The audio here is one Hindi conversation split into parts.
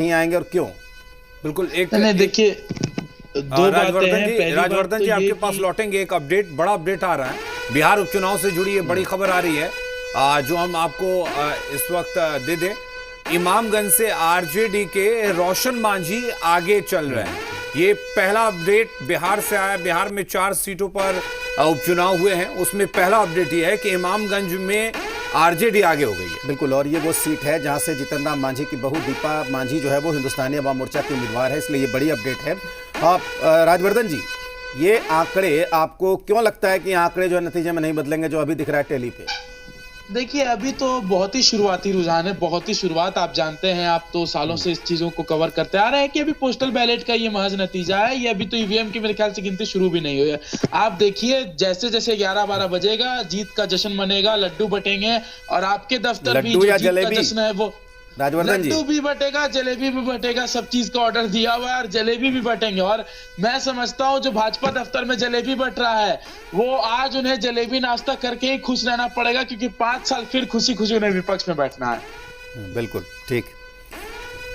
नहीं आएंगे और क्यों? बिल्कुल। एक नहीं देखिए, दो बातें हैं। पहली बात राजवर्धन तो जी, ये आपके पास लौटेंगे। एक अपडेट, बड़ा अपडेट आ रहा है बिहार उपचुनाव से जुड़ी, ये बड़ी खबर आ रही है जो हम आपको इस वक्त दे दें। इमामगंज से आरजेडी के रोशन मांझी आगे चल रहे हैं। ये पहला अपडेट बिहार से आया। बिहार में 4 सीटों पर उपचुनाव हुए हैं, उसमें पहला अपडेट ये है कि इमामगंज में आरजेडी आगे हो गई है। बिल्कुल, और ये वो सीट है जहां से जीतन राम मांझी की बहू दीपा मांझी जो है वो हिंदुस्तानी अवाम मोर्चा की उम्मीदवार है, इसलिए ये बड़ी अपडेट है। आप राजवर्धन जी, ये आंकड़े आपको क्यों लगता है कि आंकड़े जो है नतीजे में नहीं बदलेंगे जो अभी दिख रहा है टेली पे? देखिए, अभी तो बहुत ही शुरुआती रुझान है, बहुत ही शुरुआत। आप जानते हैं, आप तो सालों से इस चीजों को कवर करते आ रहे हैं कि अभी पोस्टल बैलेट का ये महज नतीजा है। ये अभी तो ईवीएम की मेरे ख्याल से गिनती शुरू भी नहीं हुई है। आप देखिए, जैसे जैसे 11-12 बजेगा, जीत का जश्न मनेगा, लड्डू बटेंगे और आपके दफ्तर भी जो जीत का जश्न है वो राजवर्धन जी, लड्डू भी बटेगा, जलेबी भी बटेगा। सब चीज का ऑर्डर दिया हुआ है और जलेबी भी बटेंगे। और मैं समझता हूं जो भाजपा दफ्तर में जलेबी बट रहा है, वो आज उन्हें जलेबी नाश्ता करके ही खुश रहना पड़ेगा, क्योंकि 5 साल फिर खुशी खुशी उन्हें विपक्ष में बैठना है। बिल्कुल ठीक।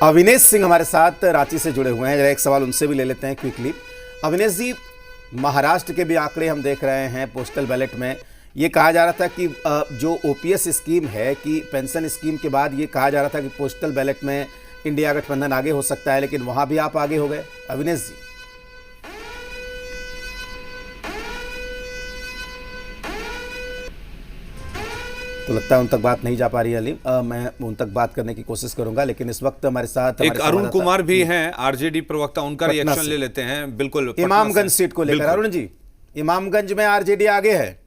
अविनेश सिंह हमारे साथ रांची से जुड़े हुए हैं, जरा एक सवाल उनसे भी ले लेते हैं क्विकली। अविनेश जी, महाराष्ट्र के भी आंकड़े हम देख रहे हैं। पोस्टल बैलेट में ये कहा जा रहा था कि जो ओपीएस स्कीम है, कि पेंशन स्कीम के बाद ये कहा जा रहा था कि पोस्टल बैलेट में इंडिया गठबंधन आगे हो सकता है, लेकिन वहां भी आप आगे हो गए। अविनेश जी, तो लगता है उन तक बात नहीं जा पा रही है अलीम। मैं उन तक बात करने की कोशिश करूंगा, लेकिन इस वक्त हमारे साथ एक अरुण कुमार भी हैं, आरजेडी प्रवक्ता, उनका रिएक्शन ले लेते हैं। बिल्कुल, इमामगंज सीट को लेकर। अरुण जी, इमामगंज में आरजेडी आगे है।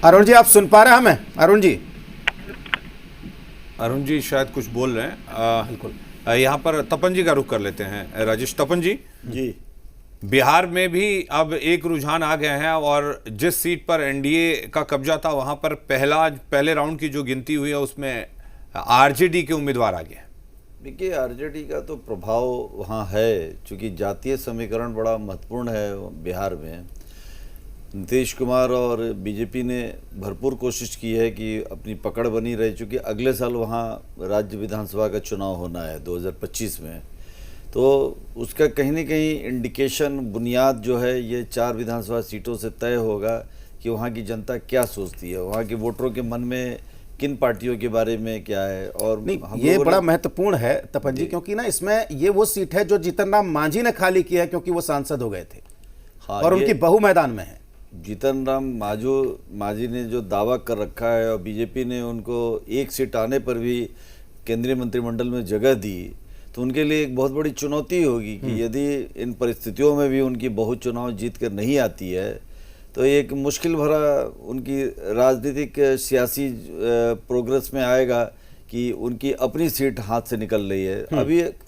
अरुण जी, आप सुन पा रहे हैं हमें? अरुण जी शायद कुछ बोल रहे हैं। बिल्कुल, यहाँ पर तपन जी का रुख कर लेते हैं। राजेश, तपन जी, बिहार में भी अब एक रुझान आ गए हैं और जिस सीट पर एनडीए का कब्जा था वहां पर पहले राउंड की जो गिनती हुई है उसमें आरजेडी के उम्मीदवार आ गए। देखिए, आरजेडी का तो प्रभाव वहाँ है, क्योंकि जातीय समीकरण बड़ा महत्वपूर्ण है बिहार में। नीतीश कुमार और बीजेपी ने भरपूर कोशिश की है कि अपनी पकड़ बनी रहे, चूँकि अगले साल वहाँ राज्य विधानसभा का चुनाव होना है 2025 में। तो उसका कहीं न कहीं इंडिकेशन, बुनियाद जो है ये 4 विधानसभा सीटों से तय होगा कि वहाँ की जनता क्या सोचती है, वहाँ के वोटरों के मन में किन पार्टियों के बारे में क्या है। और नहीं, ये बड़ा महत्वपूर्ण है तपन जी, क्योंकि ना इसमें ये वो सीट है जो जीतन राम मांझी ने खाली की है, क्योंकि वो सांसद हो गए थे। हाँ, और उनकी बहू मैदान में है। जीतन राम मांझी ने जो दावा कर रखा है और बीजेपी ने उनको एक सीट आने पर भी केंद्रीय मंत्रिमंडल में जगह दी, तो उनके लिए एक बहुत बड़ी चुनौती होगी कि यदि इन परिस्थितियों में भी उनकी बहू चुनाव जीत कर नहीं आती है, तो एक मुश्किल भरा उनकी राजनीतिक सियासी प्रोग्रेस में आएगा कि उनकी अपनी सीट हाथ से निकल रही है।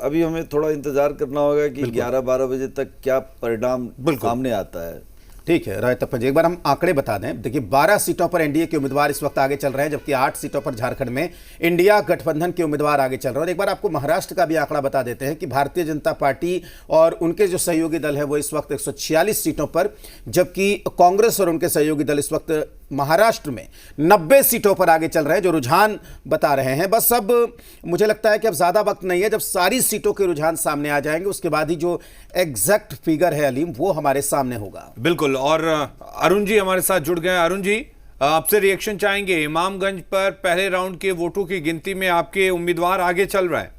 अभी हमें थोड़ा इंतजार करना होगा कि 11-12 बजे तक क्या परिणाम सामने आता है। ठीक है राय तपन जी, एक बार हम आंकड़े बता दें। देखिए, 12 सीटों पर एनडीए के उम्मीदवार इस वक्त आगे चल रहे हैं, जबकि 8 सीटों पर झारखंड में इंडिया गठबंधन के उम्मीदवार आगे चल रहे हैं। और एक बार आपको महाराष्ट्र का भी आंकड़ा बता देते हैं कि भारतीय जनता पार्टी और उनके जो सहयोगी दल है वो इस वक्त 146 सीटों पर, जबकि कांग्रेस और उनके सहयोगी दल इस वक्त महाराष्ट्र में 90 सीटों पर आगे चल रहे हैं, जो रुझान बता रहे हैं। बस अब मुझे लगता है कि अब ज़्यादा वक्त नहीं है, जब सारी सीटों के रुझान सामने आ जाएंगे उसके बाद ही जो एग्जैक्ट फिगर है अलीम, वो हमारे सामने होगा। बिल्कुल। और अरुण जी हमारे साथ जुड़ गए। अरुण जी, आपसे रिएक्शन चाहेंगे। इमामगंज पर पहले राउंड के वोटों की गिनती में आपके उम्मीदवार आगे चल रहा है।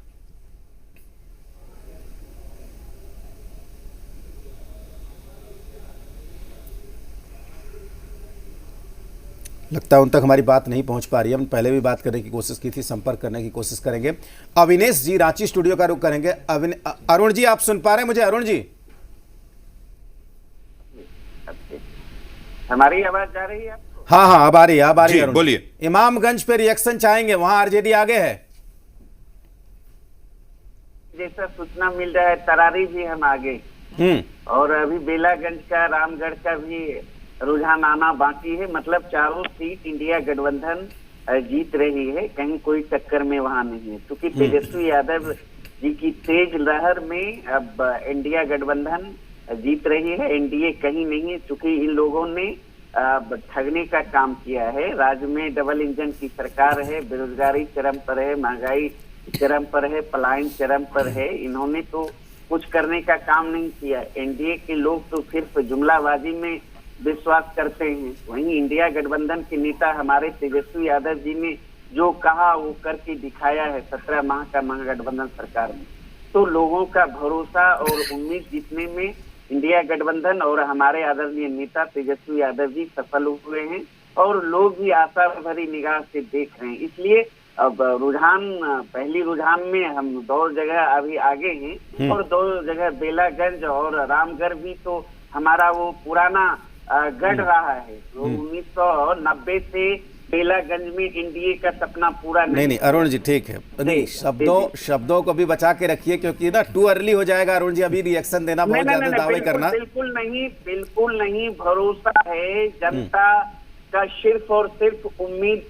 लगता है उन तक हमारी बात नहीं पहुंच पा रही है। हम पहले भी बात करने की कोशिश की थी, संपर्क करने की कोशिश करेंगे। अविनेश जी रांची स्टूडियो का रुख करेंगे। अरुण जी, आप सुन पा रहे हैं मुझे? अरुण जी, हमारी आवाज जा रही है आपको? हाँ हाँ, अब आ रही है। अरुण बोलिए। इमामगंज पे रिएक्शन चाहेंगे, वहां आरजेडी आगे है। जैसा सूचना मिल रहा है, तरारी भी हम आगे, और अभी बेलागंज का, रामगढ़ का भी रुझान आना बाकी है। मतलब चारों सीट इंडिया गठबंधन जीत रही है, कहीं कोई टक्कर में वहां नहीं है। क्योंकि तेजस्वी यादव जी की तेज लहर में अब इंडिया गठबंधन जीत रही है, एनडीए कहीं नहीं, चूंकि इन लोगों ने ठगने का काम किया है। राज्य में डबल इंजन की सरकार है, बेरोजगारी चरम पर है, महंगाई चरम पर है, पलायन चरम पर है। इन्होंने तो कुछ करने का काम नहीं किया। एनडीए के लोग तो सिर्फ जुमलाबाजी में विश्वास करते हैं। वहीं इंडिया गठबंधन के नेता हमारे तेजस्वी यादव जी ने जो कहा वो करके दिखाया है 17 माह का महागठबंधन सरकार में। तो लोगों का भरोसा और उम्मीद जीतने में इंडिया गठबंधन और हमारे आदरणीय नेता तेजस्वी यादव जी सफल हुए हैं और लोग भी आशा भरी निगाह से देख रहे हैं। इसलिए अब पहली रुझान में हम 2 जगह अभी आगे हैं और 2 जगह बेलागंज और रामगढ़ भी तो हमारा वो पुराना गढ़ रहा है। तो 1990 से बेलागंज में एनडीए का सपना पूरा नहीं अरुण जी ठीक है, नहीं शब्दों को भी बचा के रखिए क्योंकि ना टू अर्ली हो जाएगा अरुण जी, अभी रिएक्शन देना बहुत ज्यादा दावे करना। बिल्कुल नहीं, भरोसा है जनता का सिर्फ और सिर्फ उम्मीद